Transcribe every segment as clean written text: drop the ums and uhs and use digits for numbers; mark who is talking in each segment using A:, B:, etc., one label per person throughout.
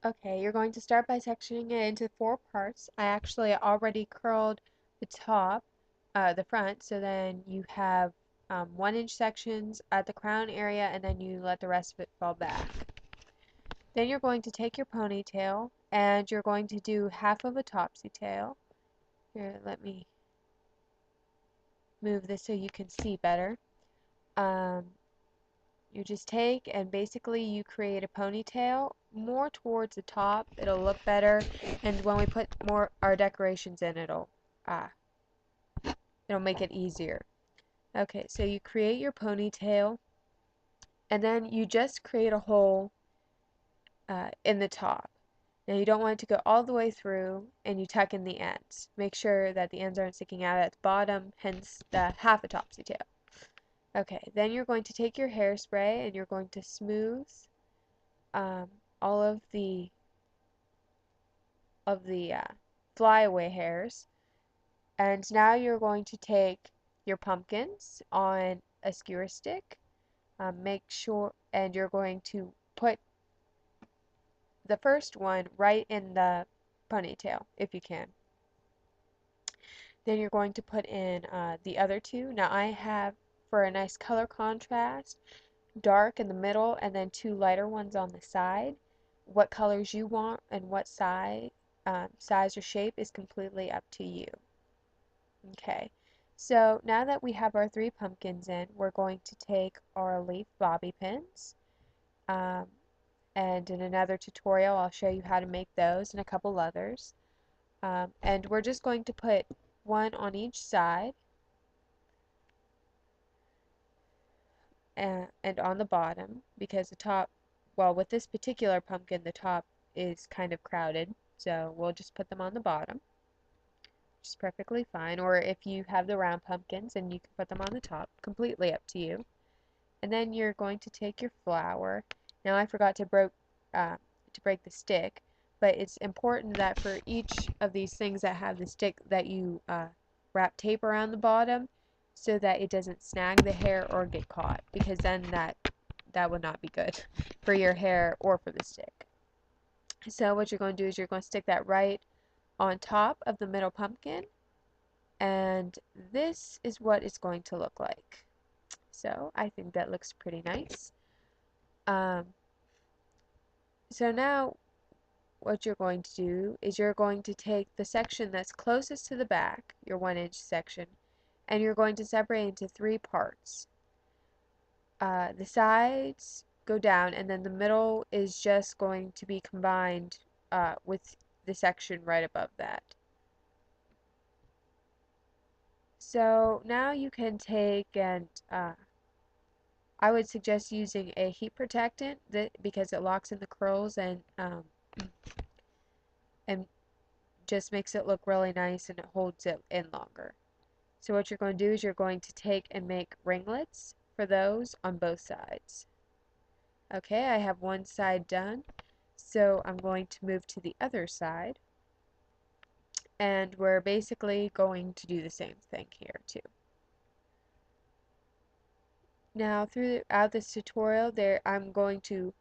A: Okay, you're going to start by sectioning it into four parts. I actually already curled the top, the front, so then you have 1 inch sections at the crown area and then you let the rest of it fall back. Then you're going to take your ponytail and you're going to do half of a topsy tail. Here, let me move this so you can see better. Um, you just take and basically you create a ponytail more towards the top. It'll look better, and when we put more our decorations in, uh, it'll make it easier. Okay, so you create your ponytail, and then you just create a hole in the top. Now you don't want it to go all the way through, and you tuck in the ends. Make sure that the ends aren't sticking out at the bottom, hence the half a topsy tail. Okay, then you're going to take your hairspray and you're going to smooth um, all of the flyaway hairs. And now you're going to take your pumpkins on a skewer stick. Make sure, and you're going to put the first one right in the ponytail, if you can. Then you're going to put in the other two. Now I have, for a nice color contrast, dark in the middle and then two lighter ones on the side. What colors you want and what size or shape is completely up to you. Okay, so now that we have our three pumpkins in, we're going to take our leaf bobby pins. Um, and in another tutorial, I'll show you how to make those and a couple others. And we're just going to put one on each side and on the bottom because the top, well, with this particular pumpkin, the top is kind of crowded, so we'll just put them on the bottom, which is perfectly fine. Or if you have the round pumpkins, and you can put them on the top, completely up to you. And then you're going to take your flour. Now I forgot to break the stick, but it's important that for each of these things that have the stick that you wrap tape around the bottom so that it doesn't snag the hair or get caught, because then that would not be good for your hair or for the stick. So what you're going to do is you're going to stick that right on top of the middle pumpkin, and this is what it's going to look like. So I think that looks pretty nice. Um, so now what you're going to do is you're going to take the section that's closest to the back, your 1 inch section, and you're going to separate into three parts. The sides go down, and then the middle is just going to be combined with the section right above that. So now you can take and I would suggest using a heat protectant because it locks in the curls and just makes it look really nice and it holds it in longer. So what you're going to do is you're going to take and make ringlets for those on both sides. Okay, I have one side done, so I'm going to move to the other side, and we're basically going to do the same thing here too. Now throughout this tutorial I'm going to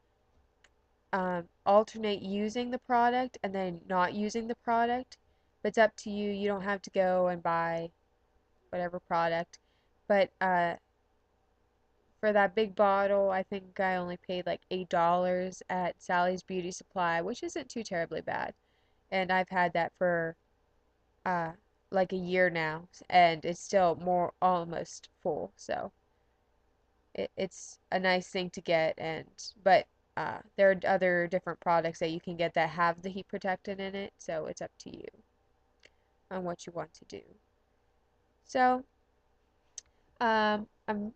A: alternate using the product and then not using the product, but it's up to you. You don't have to go and buy whatever product, but for that big bottle, I think I only paid like $8 at Sally's Beauty Supply, which isn't too terribly bad. And I've had that for uh, like a year now, and it's still more almost full. So it's a nice thing to get, but there are other different products that you can get that have the heat protectant in it, so it's up to you on what you want to do. So I'm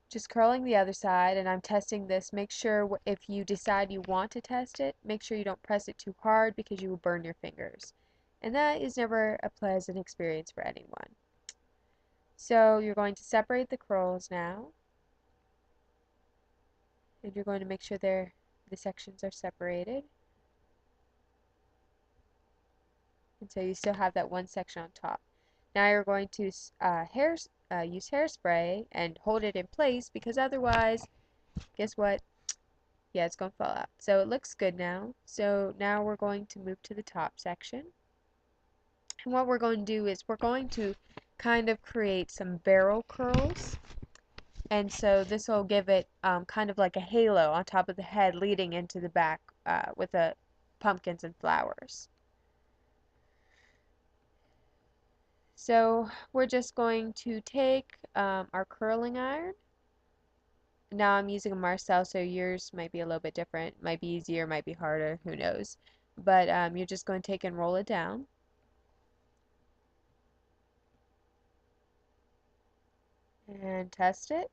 A: just curling the other side and I'm testing this. Make sure if you decide you want to test it, make sure you don't press it too hard because you will burn your fingers. And that is never a pleasant experience for anyone. So you're going to separate the curls now. And you're going to make sure the sections are separated. And so you still have that one section on top. Now you're going to use hairspray and hold it in place because otherwise, guess what? Yeah, it's going to fall out. So it looks good now. So now we're going to move to the top section. And what we're going to do is we're going to kind of create some barrel curls. And so this will give it kind of like a halo on top of the head leading into the back with the pumpkins and flowers. So we're just going to take our curling iron. Now I'm using a Marcel, so yours might be a little bit different. Might be easier, might be harder, who knows. But you're just going to take and roll it down. And test it.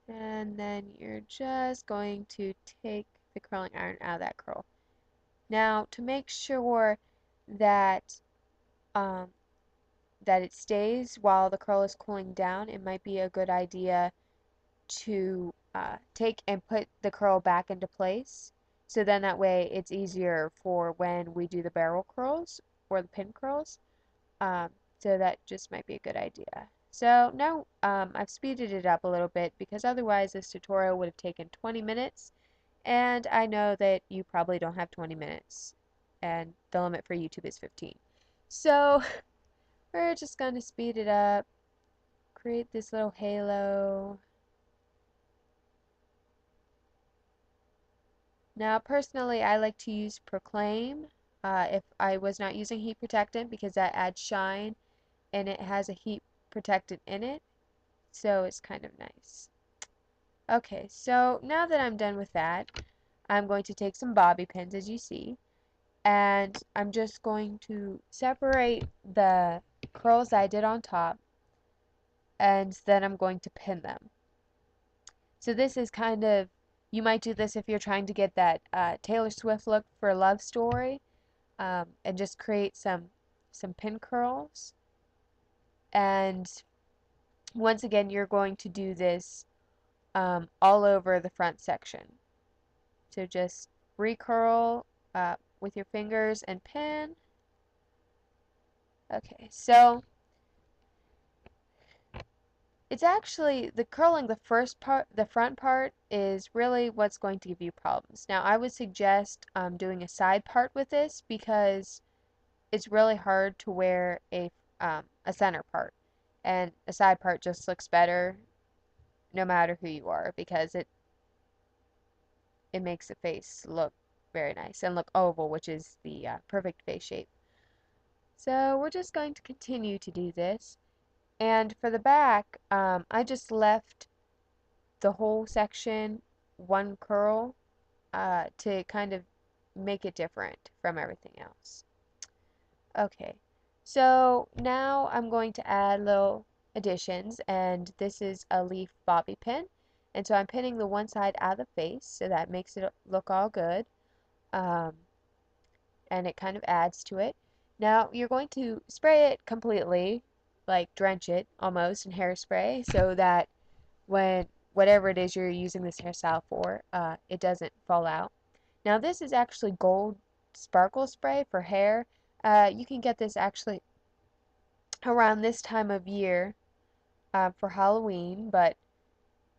A: And then you're just going to take the curling iron out of that curl. Now, to make sure that um, that it stays while the curl is cooling down, it might be a good idea to take and put the curl back into place. So then that way it's easier for when we do the barrel curls or the pin curls. Um, so that just might be a good idea. So now I've speeded it up a little bit because otherwise this tutorial would have taken 20 minutes, and I know that you probably don't have 20 minutes, and the limit for YouTube is 15. So we're just going to speed it up, create this little halo. Now personally I like to use Proclaim if I was not using heat protectant because that adds shine and it has a heat protectant in it, so it's kind of nice. Okay, so now that I'm done with that, I'm going to take some bobby pins as you see, and I'm just going to separate the curls that I did on top, and then I'm going to pin them. So this is kind of, you might do this if you're trying to get that Taylor Swift look for a love story, and just create some pin curls. And once again, you're going to do this all over the front section. So just recurl with your fingers and pin. Okay, so it's actually the curling the first part, the front part is really what's going to give you problems. Now I would suggest doing a side part with this because it's really hard to wear a center part, and a side part just looks better no matter who you are because it makes the face look very nice and look oval, which is the perfect face shape. So we're just going to continue to do this. And for the back, I just left the whole section one curl to kind of make it different from everything else. Okay, so now I'm going to add little additions, and this is a leaf bobby pin. And so I'm pinning the one side out of the face, so that makes it look all good. Um, and it kind of adds to it. Now you're going to spray it completely, like drench it almost in hairspray, so that when whatever it is you're using this hairstyle for, it doesn't fall out. Now this is actually gold sparkle spray for hair. You can get this actually around this time of year for Halloween, but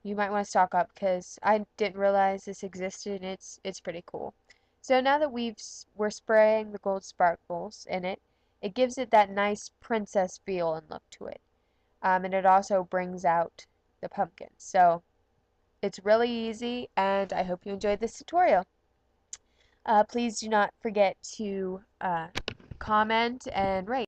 A: you might want to stock up because I didn't realize this existed and it's pretty cool. So now that we're spraying the gold sparkles in it, it gives it that nice princess feel and look to it. And it also brings out the pumpkins. So it's really easy, and I hope you enjoyed this tutorial. Please do not forget to comment and rate.